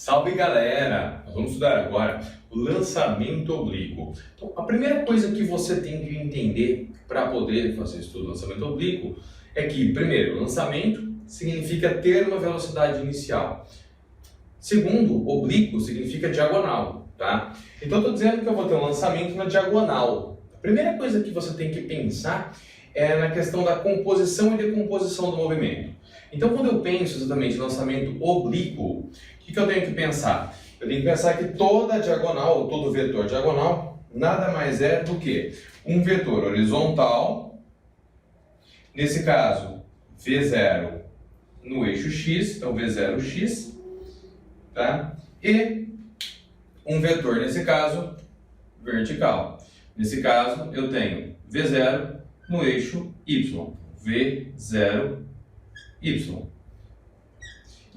Salve galera! Nós vamos estudar agora o lançamento oblíquo. Então, a primeira coisa que você tem que entender para poder fazer estudo do lançamento oblíquo é que, primeiro, lançamento significa ter uma velocidade inicial. Segundo, oblíquo significa diagonal, tá? Então, eu estou dizendo que eu vou ter um lançamento na diagonal. A primeira coisa que você tem que pensar é na questão da composição e decomposição do movimento. Então, quando eu penso exatamente em lançamento oblíquo, o que eu tenho que pensar? Eu tenho que pensar que toda diagonal, ou todo vetor diagonal, nada mais é do que um vetor horizontal, nesse caso, V0 no eixo x, então V0x, tá? E um vetor, nesse caso, vertical. Nesse caso, eu tenho V0 no eixo y, V0y.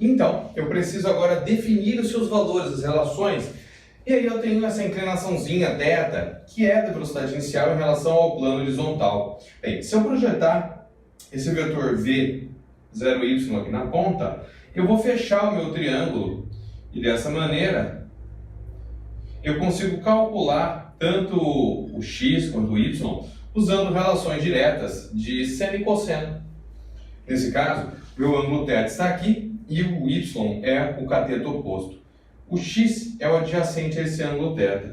Então, eu preciso agora definir os seus valores, as relações, e aí eu tenho essa inclinaçãozinha θ, que é da velocidade inicial em relação ao plano horizontal. Bem, se eu projetar esse vetor V0y aqui na ponta, eu vou fechar o meu triângulo, e dessa maneira eu consigo calcular tanto o x quanto o y usando relações diretas de seno e cosseno. Nesse caso, meu ângulo θ está aqui e o y é o cateto oposto. O x é o adjacente a esse ângulo θ.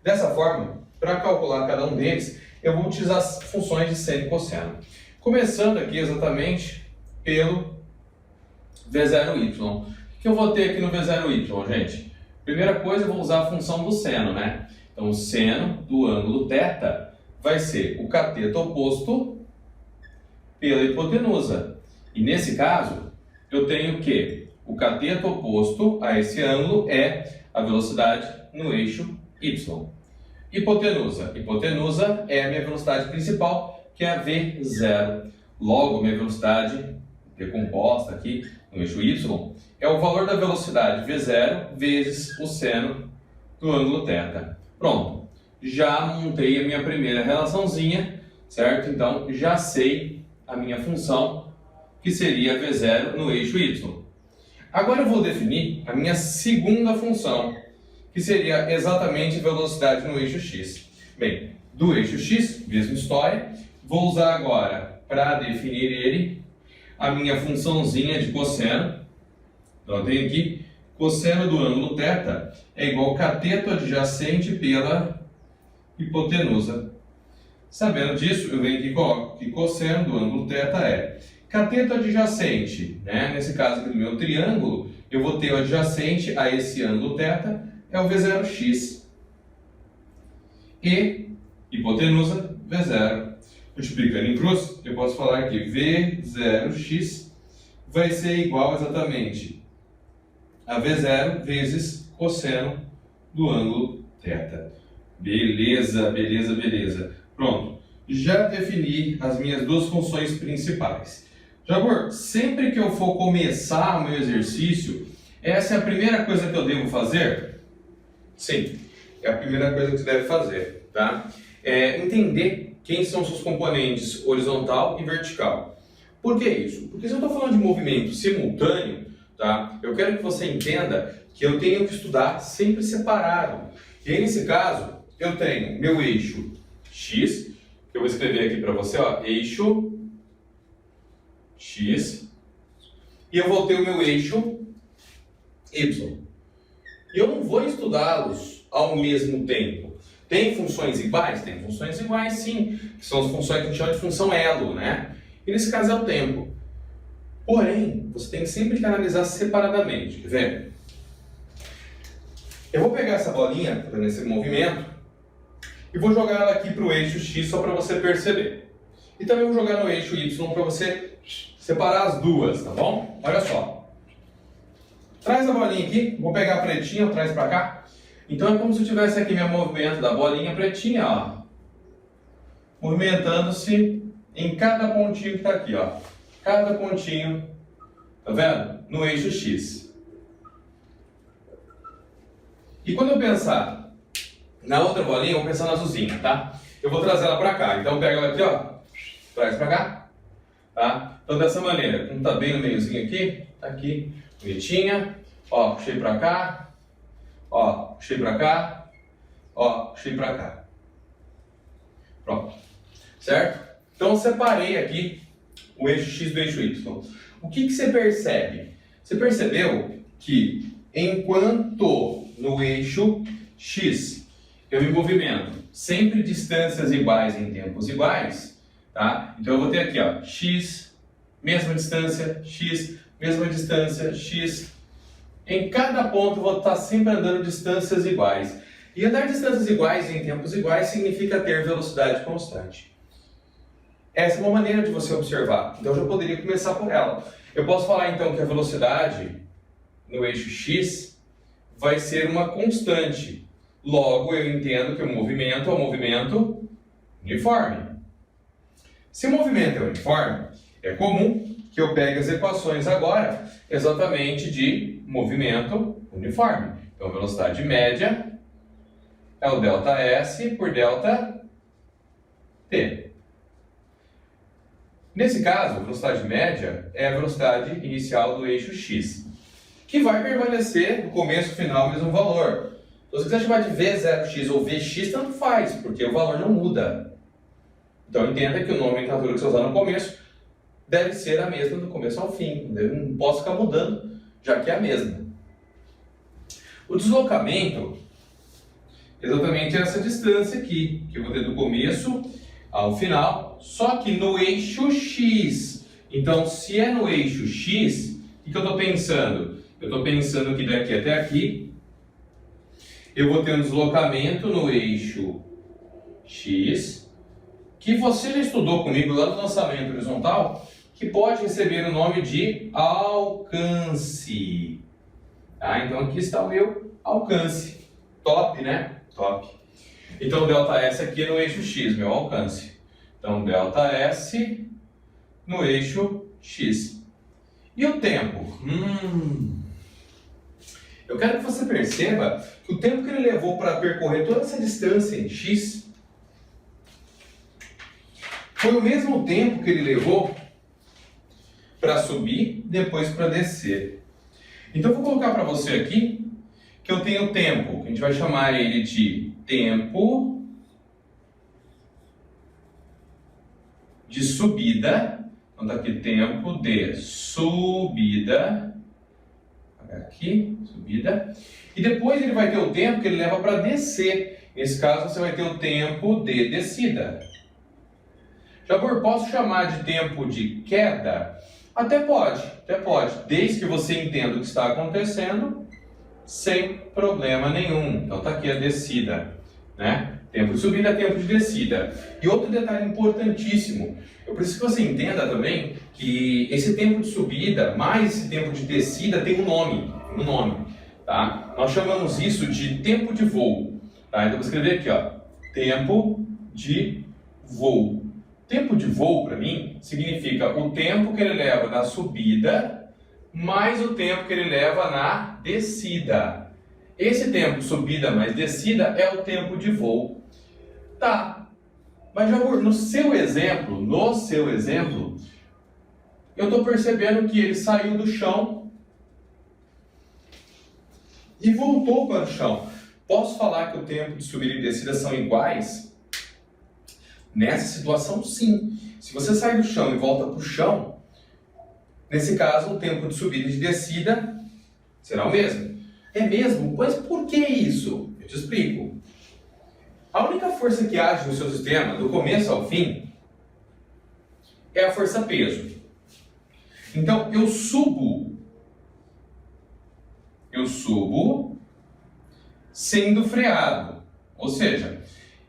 Dessa forma, para calcular cada um deles, eu vou utilizar as funções de seno e cosseno. Começando aqui exatamente pelo V0y. O que eu vou ter aqui no V0y, gente? Primeira coisa, eu vou usar a função do seno, né? Então, o seno do ângulo θ vai ser o cateto oposto pela hipotenusa. E nesse caso, eu tenho que o cateto oposto a esse ângulo é a velocidade no eixo y. Hipotenusa. Hipotenusa é a minha velocidade principal, que é a V0. Logo, minha velocidade decomposta aqui no eixo y é o valor da velocidade V0 vezes o seno do ângulo θ. Pronto. Já montei a minha primeira relaçãozinha, certo? Então, já sei a minha função, que seria V0 no eixo y. Agora eu vou definir a minha segunda função, que seria exatamente velocidade no eixo x. Bem, do eixo x, mesma história, vou usar agora, para definir ele, a minha funçãozinha de cosseno. Então eu tenho aqui, cosseno do ângulo θ é igual cateto adjacente pela hipotenusa. Sabendo disso, eu venho aqui e coloco que cosseno do ângulo θ é cateto adjacente, né? Nesse caso aqui do meu triângulo, eu vou ter o adjacente a esse ângulo θ, é o V0x. E hipotenusa, V0. Multiplicando em cruz, eu posso falar que V0x vai ser igual exatamente a V0 vezes cosseno do ângulo θ. Beleza, beleza, beleza. Pronto. Já defini as minhas duas funções principais. Jabor, sempre que eu for começar o meu exercício, essa é a primeira coisa que eu devo fazer? Sim, é a primeira coisa que você deve fazer, tá? É entender quem são seus componentes horizontal e vertical. Por que isso? Porque se eu estou falando de movimento simultâneo, tá? Eu quero que você entenda que eu tenho que estudar sempre separado. E aí, nesse caso, eu tenho meu eixo x, que eu vou escrever aqui para você, ó, eixo x, e eu vou ter o meu eixo y. E eu não vou estudá-los ao mesmo tempo. Tem funções iguais? Tem funções iguais, sim, que são as funções que a gente chama de função elo, né? E nesse caso é o tempo. Porém, você tem sempre que analisar separadamente, quer ver? Eu vou pegar essa bolinha, fazendo esse movimento, e vou jogar ela aqui para o eixo x só para você perceber. E também vou jogar no eixo y para você separar as duas, tá bom? Olha só. Traz a bolinha aqui, vou pegar a pretinha, traz para cá. Então é como se eu tivesse aqui meu movimento da bolinha pretinha, ó. Movimentando-se em cada pontinho que está aqui, ó. Cada pontinho, tá vendo? No eixo x. E quando eu pensar na outra bolinha, eu vou pensar na azulzinha, tá? Eu vou trazer ela para cá. Então pega ela aqui, ó. Traz para cá. Tá? Então dessa maneira, como está bem no meiozinho aqui, tá aqui, bonitinha. Ó, puxei para cá. Ó, puxei para cá. Ó, puxei para cá. Pronto. Certo? Então, separei aqui o eixo X do eixo Y. O que você percebe? Você percebeu que enquanto no eixo X eu me movimento sempre distâncias iguais em tempos iguais, tá? Então eu vou ter aqui, ó, X, mesma distância, X, mesma distância, X. Em cada ponto eu vou estar sempre andando distâncias iguais. E andar distâncias iguais em tempos iguais significa ter velocidade constante. Essa é uma maneira de você observar. Então eu já poderia começar por ela. Eu posso falar então que a velocidade no eixo X vai ser uma constante. Logo, eu entendo que o movimento é um movimento uniforme. Se o movimento é uniforme, é comum que eu pegue as equações agora exatamente de movimento uniforme. Então, a velocidade média é o ΔS por ΔT. Nesse caso, a velocidade média é a velocidade inicial do eixo X, que vai permanecer no começo e final o mesmo valor. Então, se você quiser chamar de V0x ou Vx, tanto faz, porque o valor não muda. Então, entenda que o nome que você usar no começo deve ser a mesma do começo ao fim. Eu não posso ficar mudando, já que é a mesma. O deslocamento é exatamente essa distância aqui, que eu vou ter do começo ao final, só que no eixo X. Então, se é no eixo X, o que eu estou pensando? Eu estou pensando que daqui até aqui, eu vou ter um deslocamento no eixo X, que você já estudou comigo lá no lançamento horizontal, que pode receber o nome de alcance. Tá? Então aqui está o meu alcance. Top, né? Top. Então ΔS aqui no eixo X, meu alcance. Então ΔS no eixo X. E o tempo? Eu quero que você perceba que o tempo que ele levou para percorrer toda essa distância em X foi o mesmo tempo que ele levou para subir, depois para descer. Então eu vou colocar para você aqui que eu tenho tempo, que a gente vai chamar ele de tempo de subida. Então está aqui tempo de subida. Aqui, subida. E depois ele vai ter o tempo que ele leva para descer. Nesse caso, você vai ter o tempo de descida. Já posso chamar de tempo de queda? Até pode, desde que você entenda o que está acontecendo, sem problema nenhum. Então está aqui a descida, né? Tempo de subida, tempo de descida. E outro detalhe importantíssimo, eu preciso que você entenda também que esse tempo de subida mais esse tempo de descida tem um nome, tá? Nós chamamos isso de tempo de voo, tá? Então eu vou escrever aqui, ó, tempo de voo. Tempo de voo, para mim, significa o tempo que ele leva na subida mais o tempo que ele leva na descida. Esse tempo subida mais descida é o tempo de voo. Tá, mas já no seu exemplo, eu estou percebendo que ele saiu do chão e voltou para o chão. Posso falar que o tempo de subida e descida são iguais? Nessa situação, sim. Se você sai do chão e volta para o chão, nesse caso, o tempo de subida e de descida será o mesmo. É mesmo? Mas por que isso? Eu te explico. A única força que age no seu sistema, do começo ao fim, é a força-peso. Então, eu subo sendo freado. Ou seja,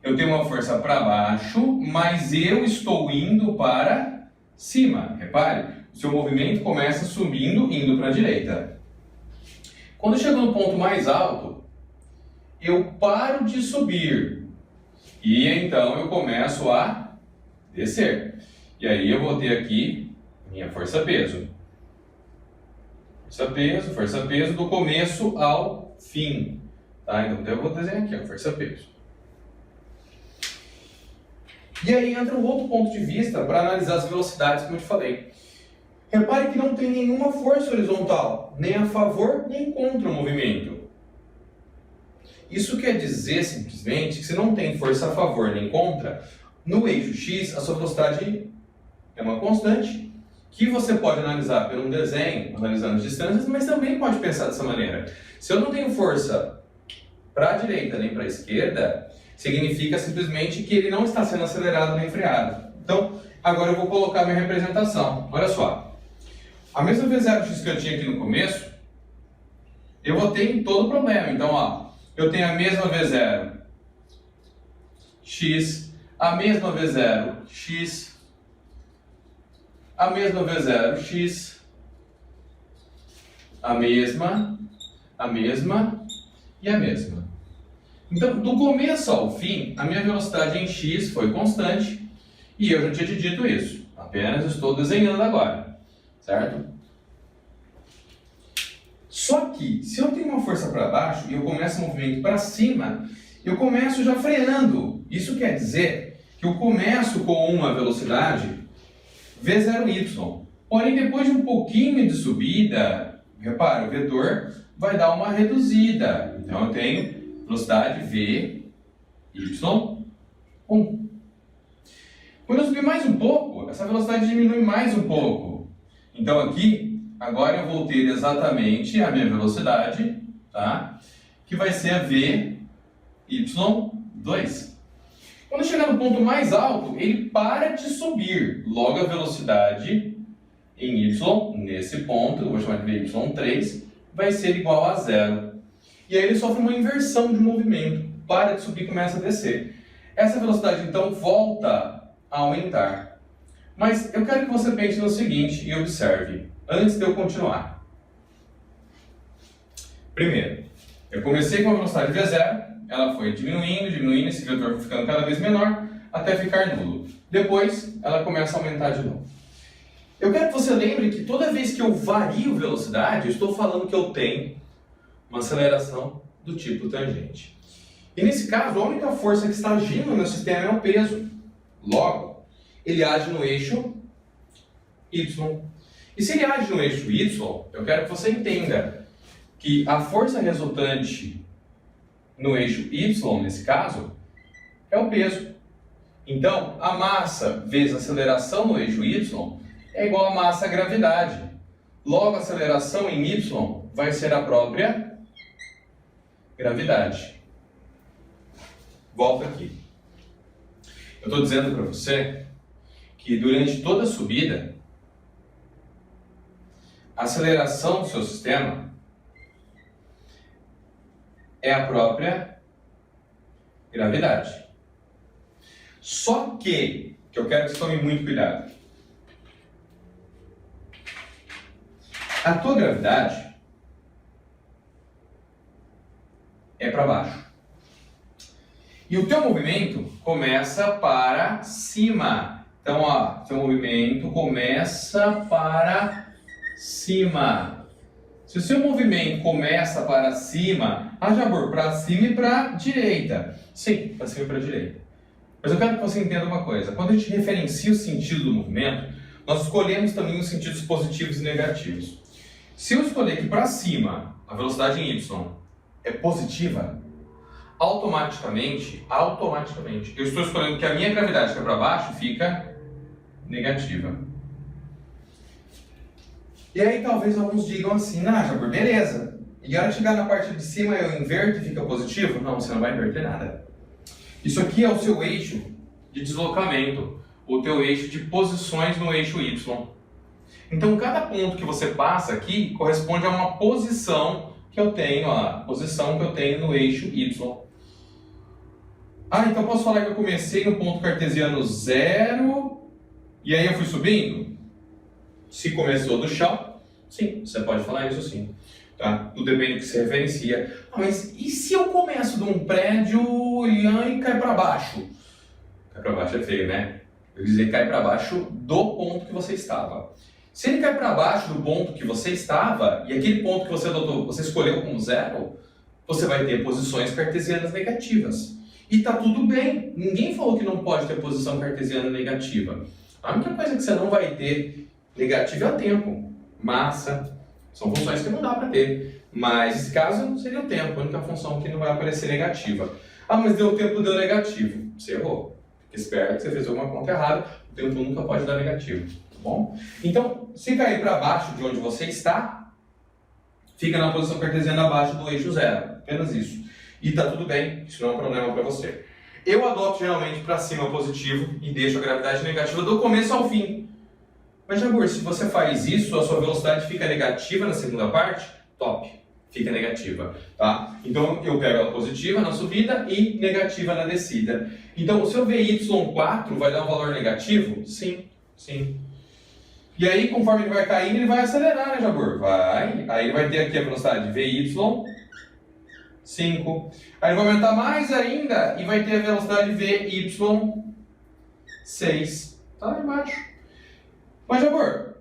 eu tenho uma força para baixo, mas eu estou indo para cima. Repare, o seu movimento começa subindo, indo para a direita. Quando eu chego no ponto mais alto, eu paro de subir. E então eu começo a descer. E aí eu vou ter aqui minha força-peso. Força-peso do começo ao fim. Tá? Então eu vou desenhar aqui, força-peso. E aí entra um outro ponto de vista para analisar as velocidades, como eu te falei. Repare que não tem nenhuma força horizontal, nem a favor nem contra o movimento. Isso quer dizer simplesmente que se não tem força a favor nem contra, no eixo X a sua velocidade é uma constante, que você pode analisar por um desenho, analisando as distâncias, mas também pode pensar dessa maneira. Se eu não tenho força para a direita nem para a esquerda, significa simplesmente que ele não está sendo acelerado nem freado. Então, agora eu vou colocar minha representação. Olha só. A mesma V0x que eu tinha aqui no começo, eu vou ter em todo o problema. Então, ó, eu tenho a mesma V0x, a mesma V0x, a mesma V0x, a mesma e a mesma. Então, do começo ao fim, a minha velocidade em x foi constante e eu já tinha te dito isso. Apenas estou desenhando agora. Certo? Só que, se eu tenho uma força para baixo e eu começo o movimento para cima, eu começo já freando. Isso quer dizer que eu começo com uma velocidade V0y. Porém, depois de um pouquinho de subida, repara, o vetor vai dar uma reduzida. Então, eu tenho velocidade VY1. Quando eu subir mais um pouco, essa velocidade diminui mais um pouco. Então aqui, agora eu vou ter exatamente a minha velocidade, tá? Que vai ser a VY2. Quando chegar no ponto mais alto, ele para de subir. Logo a velocidade em Y, nesse ponto, eu vou chamar de VY3, vai ser igual a zero. E aí ele sofre uma inversão de movimento. Para de subir e começa a descer. Essa velocidade então volta a aumentar. Mas eu quero que você pense no seguinte e observe, antes de eu continuar. Primeiro, eu comecei com a velocidade V0, ela foi diminuindo, esse vetor foi ficando cada vez menor, até ficar nulo. Depois, ela começa a aumentar de novo. Eu quero que você lembre que toda vez que eu vario velocidade, eu estou falando que eu tenho uma aceleração do tipo tangente. E nesse caso, a única força que está agindo no meu sistema é o peso. Logo, ele age no eixo Y. E se ele age no eixo Y, eu quero que você entenda que a força resultante no eixo Y, nesse caso, é o peso. Então, a massa vezes a aceleração no eixo Y é igual a massa à gravidade. Logo, a aceleração em Y vai ser a própria gravidade. Volta aqui. Eu estou dizendo para você que durante toda a subida, a aceleração do seu sistema é a própria gravidade. Só que eu quero que você tome muito cuidado. A tua gravidade é para baixo. E o teu movimento começa para cima. Então, ó, seu movimento começa para cima. Se o seu movimento começa para cima, Jabor, para cima e para direita. Sim, para cima e para direita. Mas eu quero que você entenda uma coisa. Quando a gente referencia o sentido do movimento, nós escolhemos também os sentidos positivos e negativos. Se eu escolher que para cima a velocidade em y é positiva, automaticamente, eu estou escolhendo que a minha gravidade que é para baixo fica negativa. E aí talvez alguns digam assim, Jabor, beleza. E a hora de chegar na parte de cima eu inverto e fica positivo? Não, você não vai inverter nada. Isso aqui é o seu eixo de deslocamento, o teu eixo de posições no eixo Y. Então cada ponto que você passa aqui corresponde a uma posição que eu tenho, a posição que eu tenho no eixo Y. Então posso falar que eu comecei no ponto cartesiano 0 e aí eu fui subindo? Se começou do chão, sim, você pode falar isso sim. Tá? Tudo depende do que você referencia. Mas e se eu começo de um prédio e aí cai para baixo? Cai para baixo é feio, né? Eu quis dizer cai para baixo do ponto que você estava. Se ele cai para baixo do ponto que você estava e aquele ponto que você adotou, você escolheu como 0, você vai ter posições cartesianas negativas. E está tudo bem. Ninguém falou que não pode ter posição cartesiana negativa. A única coisa que você não vai ter Negativo é o tempo, massa, são funções que não dá para ter. Mas nesse caso seria o tempo, a única função que não vai aparecer negativa. Ah, mas deu tempo, deu negativo. Você errou. Fique esperto que você fez alguma conta errada, o tempo nunca pode dar negativo, tá bom? Então, se cair para baixo de onde você está, fica na posição cartesiana abaixo do eixo zero, apenas isso. E tá tudo bem, isso não é um problema para você. Eu adoto geralmente para cima positivo e deixo a gravidade negativa do começo ao fim. Mas, Jabur, se você faz isso, a sua velocidade fica negativa na segunda parte? Top! Fica negativa, tá? Então, eu pego ela positiva na subida e negativa na descida. Então, o seu VY4 vai dar um valor negativo? Sim, sim. E aí, conforme ele vai caindo, ele vai acelerar, né, Jabur? Vai. Aí ele vai ter aqui a velocidade VY5. Aí ele vai aumentar mais ainda e vai ter a velocidade VY6. Tá lá embaixo. Mas, Jabur,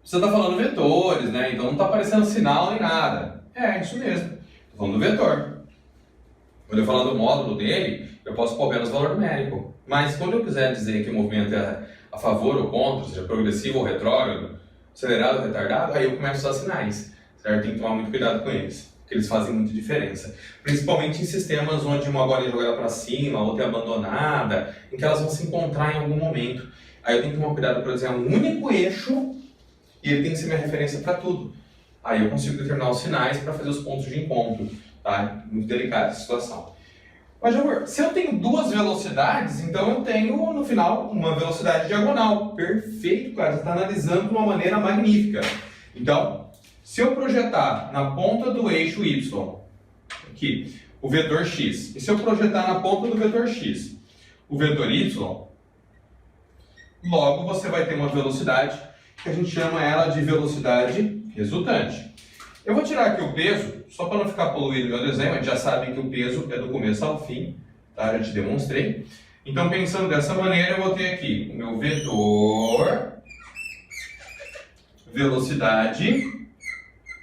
você está falando vetores, né? Então não está aparecendo sinal nem nada. É, isso mesmo. Estou falando do vetor. Quando eu falar do módulo dele, eu posso pôr apenas valor numérico. Mas quando eu quiser dizer que o movimento é a favor ou contra, seja progressivo ou retrógrado, acelerado ou retardado, aí eu começo a usar sinais, certo? Tem que tomar muito cuidado com eles, porque eles fazem muita diferença. Principalmente em sistemas onde uma bola é jogada para cima, outra é abandonada, em que elas vão se encontrar em algum momento. Aí eu tenho que tomar cuidado para dizer um único eixo e ele tem que ser minha referência para tudo. Aí eu consigo determinar os sinais para fazer os pontos de encontro, tá? Muito delicada essa situação. Mas, amor, se eu tenho duas velocidades, então eu tenho, no final, uma velocidade diagonal. Perfeito, cara. Você está analisando de uma maneira magnífica. Então, se eu projetar na ponta do eixo Y, aqui, o vetor X, e se eu projetar na ponta do vetor X, o vetor Y, logo você vai ter uma velocidade que a gente chama ela de velocidade resultante. Eu vou tirar aqui o peso, só para não ficar poluído meu desenho, a gente já sabe que o peso é do começo ao fim, tá? Já te demonstrei. Então, pensando dessa maneira, eu vou ter aqui o meu vetor, velocidade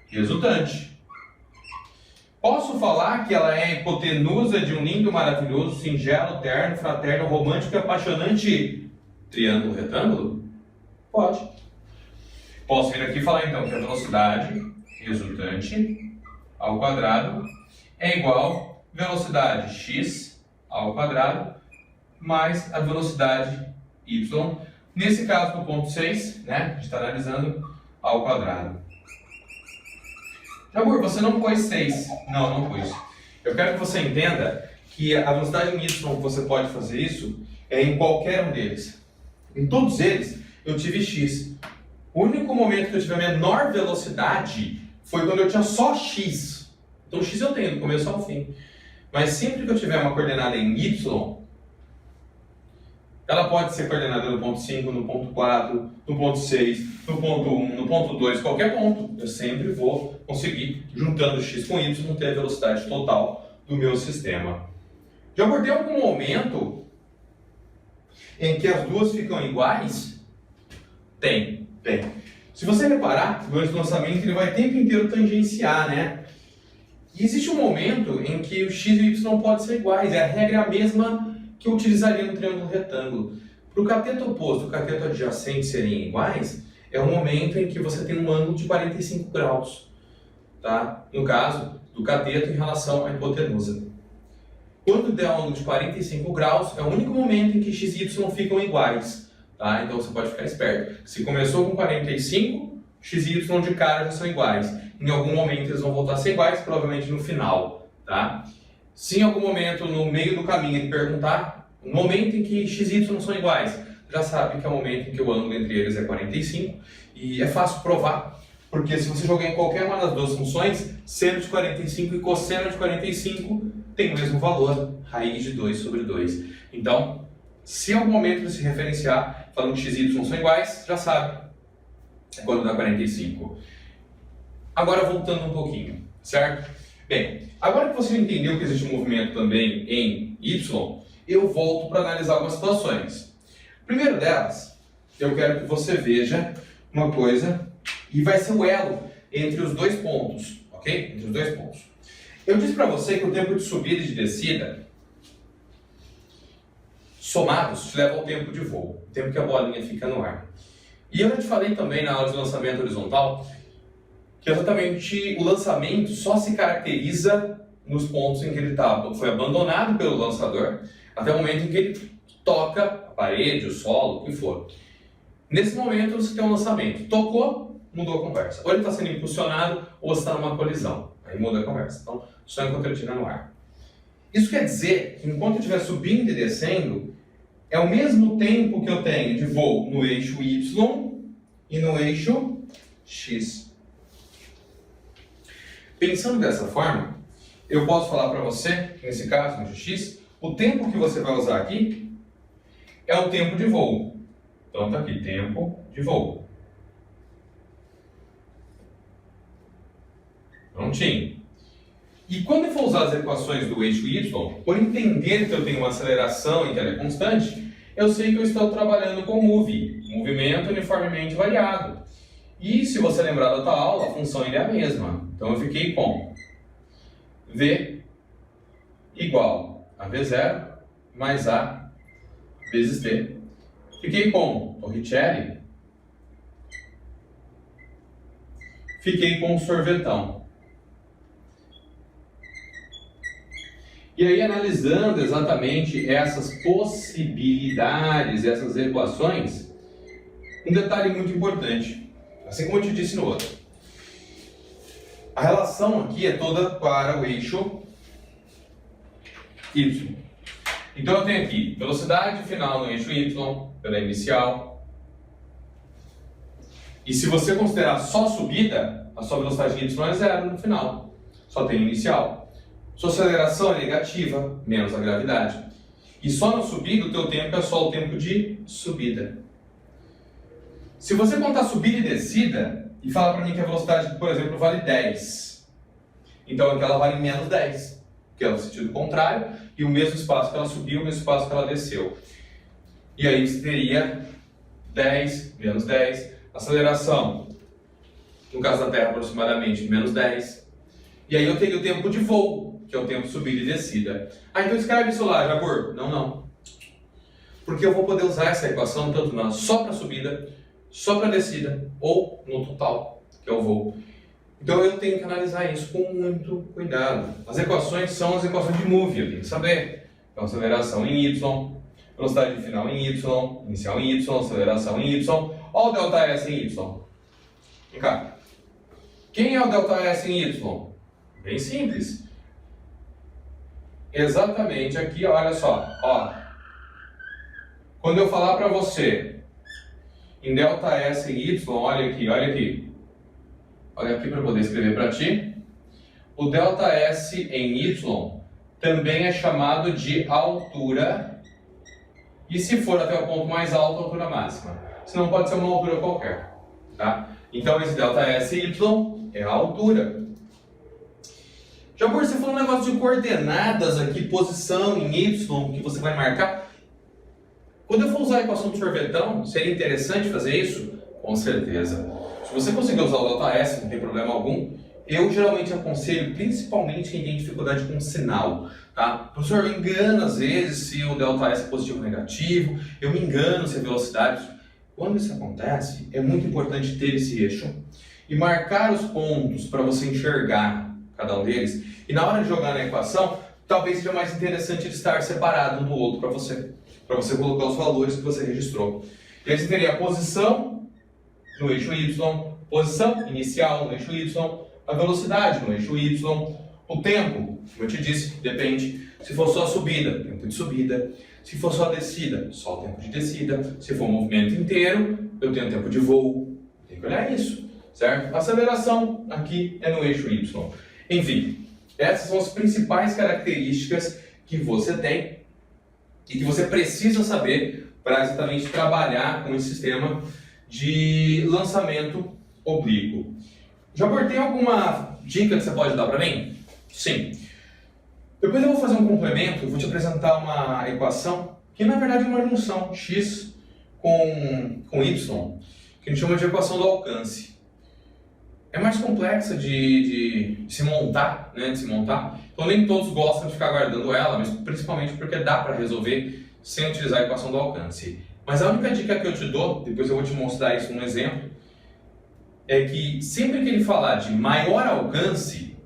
resultante. Posso falar que ela é a hipotenusa de um lindo, maravilhoso, singelo, terno, fraterno, romântico e apaixonante triângulo retângulo? Pode. Posso vir aqui e falar então que a velocidade resultante ao quadrado é igual a velocidade x ao quadrado mais a velocidade y, nesse caso do ponto 6, né, a gente está analisando ao quadrado. Jabur, você não pôs 6. Não pus. Eu quero que você entenda que a velocidade em y que você pode fazer isso é em qualquer um deles. Em todos eles eu tive x. O único momento que eu tive a menor velocidade foi quando eu tinha só x. Então x eu tenho do começo ao fim. Mas sempre que eu tiver uma coordenada em y, ela pode ser coordenada no ponto 5, no ponto 4, no ponto 6, no ponto 1, no ponto 2, qualquer ponto. Eu sempre vou conseguir, juntando x com y, ter a velocidade total do meu sistema. Já abordei algum momento em que as duas ficam iguais? Tem. Se você reparar, o lançamento ele vai o tempo inteiro tangenciar, né? E existe um momento em que o x e o y podem ser iguais. A regra é a mesma que eu utilizaria no triângulo retângulo. Para o cateto oposto e o cateto adjacente serem iguais, é um momento em que você tem um ângulo de 45 graus. Tá? No caso, do cateto em relação à hipotenusa. Quando der um ângulo de 45 graus, é o único momento em que x e y ficam iguais. Tá? Então você pode ficar esperto. Se começou com 45, x e y de cara já são iguais. Em algum momento eles vão voltar a ser iguais, provavelmente no final. Tá? Se em algum momento, no meio do caminho, ele perguntar, o momento em que x e y são iguais, já sabe que é o momento em que o ângulo entre eles é 45. E é fácil provar, porque se você jogar em qualquer uma das duas funções, seno de 45 e cosseno de 45 tem o mesmo valor, raiz de 2 sobre 2. Então, se em algum momento ele se referenciar falando que x e y são iguais, já sabe, é quando dá 45. Agora voltando um pouquinho, certo? Bem, agora que você entendeu que existe um movimento também em y, eu volto para analisar algumas situações. Primeiro delas, eu quero que você veja uma coisa, e vai ser o elo entre os dois pontos, ok? Entre os dois pontos. Eu disse para você que o tempo de subida e de descida somados te leva ao tempo de voo, o tempo que a bolinha fica no ar. E eu já te falei também na aula de lançamento horizontal que exatamente o lançamento só se caracteriza nos pontos em que ele foi abandonado pelo lançador até o momento em que ele toca a parede, o solo, o que for. Nesse momento você tem um lançamento. Tocou, mudou a conversa. Ou ele está sendo impulsionado ou você está numa colisão. Aí muda a conversa. Então, só enquanto ele estiver no ar. Isso quer dizer que enquanto eu estiver subindo e descendo, é o mesmo tempo que eu tenho de voo no eixo Y e no eixo X. Pensando dessa forma, eu posso falar para você, nesse caso, no eixo X, o tempo que você vai usar aqui é o tempo de voo. Então está aqui, tempo de voo. Prontinho. E quando eu for usar as equações do eixo Y, por entender que eu tenho uma aceleração e que ela é constante, eu sei que eu estou trabalhando com move, movimento uniformemente variado. E se você lembrar da outra aula, a função ainda é a mesma. Então eu fiquei com V igual a V0 mais A vezes T. Fiquei com Torricelli. Fiquei com o sorvetão. E aí, analisando exatamente essas possibilidades, essas equações, um detalhe muito importante, assim como eu te disse no outro. A relação aqui é toda para o eixo Y. Então eu tenho aqui velocidade final no eixo Y, pela inicial. E se você considerar só subida, a sua velocidade Y é zero no final. Só tem inicial. Sua aceleração é negativa, menos a gravidade. E só na subida o teu tempo é só o tempo de subida. Se você contar subida e descida, e falar para mim que a velocidade, por exemplo, vale 10, então aqui ela vale menos 10, que é o sentido contrário, e o mesmo espaço que ela subiu, o mesmo espaço que ela desceu. E aí você teria 10 menos 10, aceleração, no caso da Terra aproximadamente menos 10, e aí eu teria o tempo de voo, que é o tempo de subida e descida. Ah, então escreve isso lá, Jabor. Não. Porque eu vou poder usar essa equação tanto só para subida, só para descida, ou no total, que é o voo. Então eu tenho que analisar isso com muito cuidado. As equações são as equações de move, eu tenho que saber. Então aceleração em Y, velocidade final em Y, inicial em Y, aceleração em Y. Olha o delta S em Y. Vem cá. Quem é o delta S em Y? Bem simples. Exatamente aqui, olha só. Ó. Quando eu falar para você em delta S em Y, olha aqui. Olha aqui para poder escrever para ti. O delta S em Y também é chamado de altura. E se for até o ponto mais alto, altura máxima. Senão pode ser uma altura qualquer. Tá? Então esse delta S em Y é a altura. Já por você falou um negócio de coordenadas aqui, posição em Y, que você vai marcar. Quando eu for usar a equação do sorvetão, seria interessante fazer isso? Com certeza. Se você conseguir usar o delta S, não tem problema algum. Eu geralmente aconselho, principalmente quem tem dificuldade com sinal. Tá? Professor, eu engano às vezes se o delta S é positivo ou negativo, eu me engano se é velocidade. Quando isso acontece, é muito importante ter esse eixo e marcar os pontos para você enxergar cada um deles. E na hora de jogar na equação, talvez seja mais interessante ele estar separado um do outro para você colocar os valores que você registrou. E aí você teria a posição no eixo Y, posição inicial no eixo Y, a velocidade no eixo Y, o tempo, como eu te disse, depende. Se for só a subida, tempo de subida. Se for só a descida, só o tempo de descida. Se for o movimento inteiro, eu tenho tempo de voo. Tem que olhar isso, certo? A aceleração aqui é no eixo Y. Enfim, essas são as principais características que você tem e que você precisa saber para exatamente trabalhar com esse sistema de lançamento oblíquo. Já tem alguma dica que você pode dar para mim? Sim. Depois eu vou fazer um complemento, eu vou te apresentar uma equação que na verdade é uma junção x com y, que a gente chama de equação do alcance. É mais complexa de se montar, né? Então nem todos gostam de ficar guardando ela, mas principalmente porque dá para resolver sem utilizar a equação do alcance. Mas a única dica que eu te dou, depois eu vou te mostrar isso num exemplo, é que sempre que ele falar de maior alcance,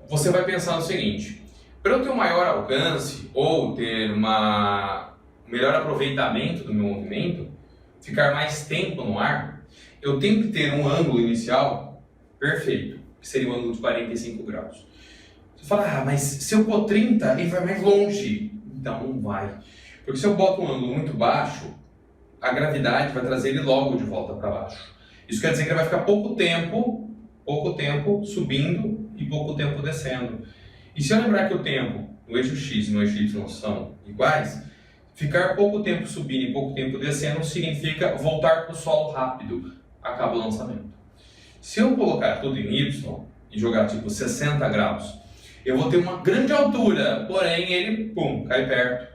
você vai pensar no seguinte: para eu ter um maior alcance ou ter um melhor aproveitamento do meu movimento, ficar mais tempo no ar, eu tenho que ter um ângulo inicial perfeito, que seria um ângulo de 45 graus. Você fala, mas se eu pôr 30, ele vai mais longe. Então não vai. Porque se eu boto um ângulo muito baixo, a gravidade vai trazer ele logo de volta para baixo. Isso quer dizer que ele vai ficar pouco tempo subindo e pouco tempo descendo. E se eu lembrar que o tempo no eixo X e no eixo Y são iguais, ficar pouco tempo subindo e pouco tempo descendo significa voltar para o solo rápido. Acaba o lançamento. Se eu colocar tudo em Y e jogar tipo 60 graus, eu vou ter uma grande altura, porém ele, pum, cai perto.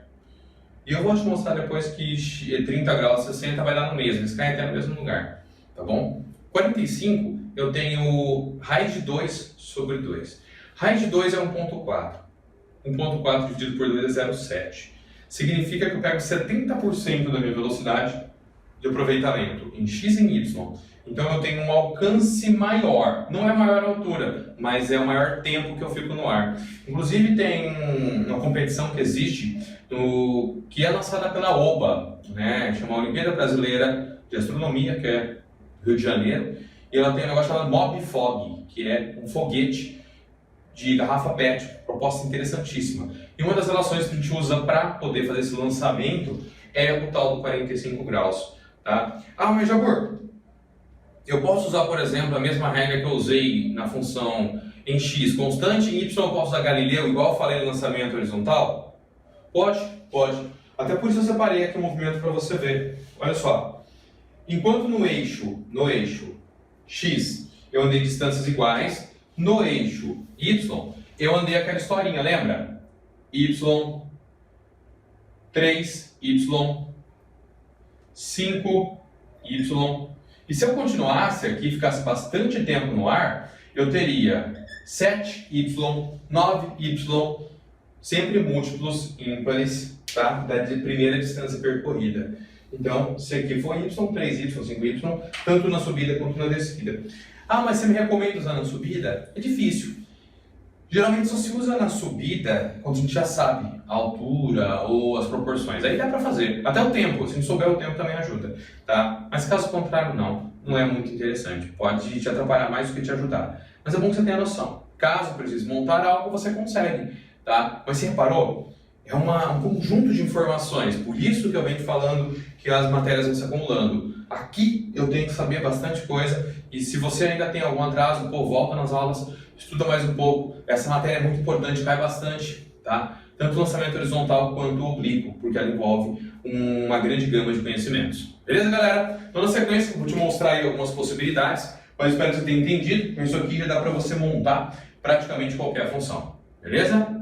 E eu vou te mostrar depois que 30 graus, 60 vai dar no mesmo, eles caem até no mesmo lugar, tá bom? 45, eu tenho raiz de 2 sobre 2. Raiz de 2 é 1.4. 1.4 dividido por 2 é 0,7. Significa que eu pego 70% da minha velocidade de aproveitamento em x e em y. Então eu tenho um alcance maior. Não é a maior altura, mas é o maior tempo que eu fico no ar. Inclusive tem uma competição que existe que é lançada pela OBA, né? Chama Olimpíada Brasileira de Astronomia, que é Rio de Janeiro. E ela tem um negócio chamado Mob Fog, que é um foguete de garrafa PET, proposta interessantíssima. E uma das relações que a gente usa para poder fazer esse lançamento é o tal do 45 graus. Tá? Ah, mas Jabor, eu posso usar, por exemplo, a mesma regra que eu usei na função em x constante, em y eu posso usar Galileu, igual eu falei no lançamento horizontal? Pode, pode. Até por isso eu separei aqui o movimento para você ver. Olha só. Enquanto no eixo x eu andei distâncias iguais, no eixo y eu andei aquela historinha, lembra? y, 3, y, 5, y. E se eu continuasse aqui e ficasse bastante tempo no ar, eu teria 7y, 9y, sempre múltiplos ímpares, tá? Da primeira distância percorrida. Então, se aqui for y, 3y, 5y, tanto na subida quanto na descida. Ah, mas você me recomenda usar na subida? É difícil. Geralmente só se usa na subida quando a gente já sabe a altura ou as proporções. Aí dá pra fazer. Até o tempo, se não souber o tempo também ajuda, tá? Mas caso contrário não é muito interessante. Pode te atrapalhar mais do que te ajudar. Mas é bom que você tenha noção. Caso precise montar algo, você consegue, tá? Mas você reparou? É um conjunto de informações. Por isso que eu venho falando que as matérias vão se acumulando. Aqui eu tenho que saber bastante coisa. E se você ainda tem algum atraso, volta nas aulas, estuda mais um pouco. Essa matéria é muito importante, cai bastante, tá? Tanto o lançamento horizontal quanto o oblíquo, porque ela envolve uma grande gama de conhecimentos. Beleza, galera? Então, na sequência, eu vou te mostrar aí algumas possibilidades, mas espero que você tenha entendido. Isso aqui já dá para você montar praticamente qualquer função. Beleza?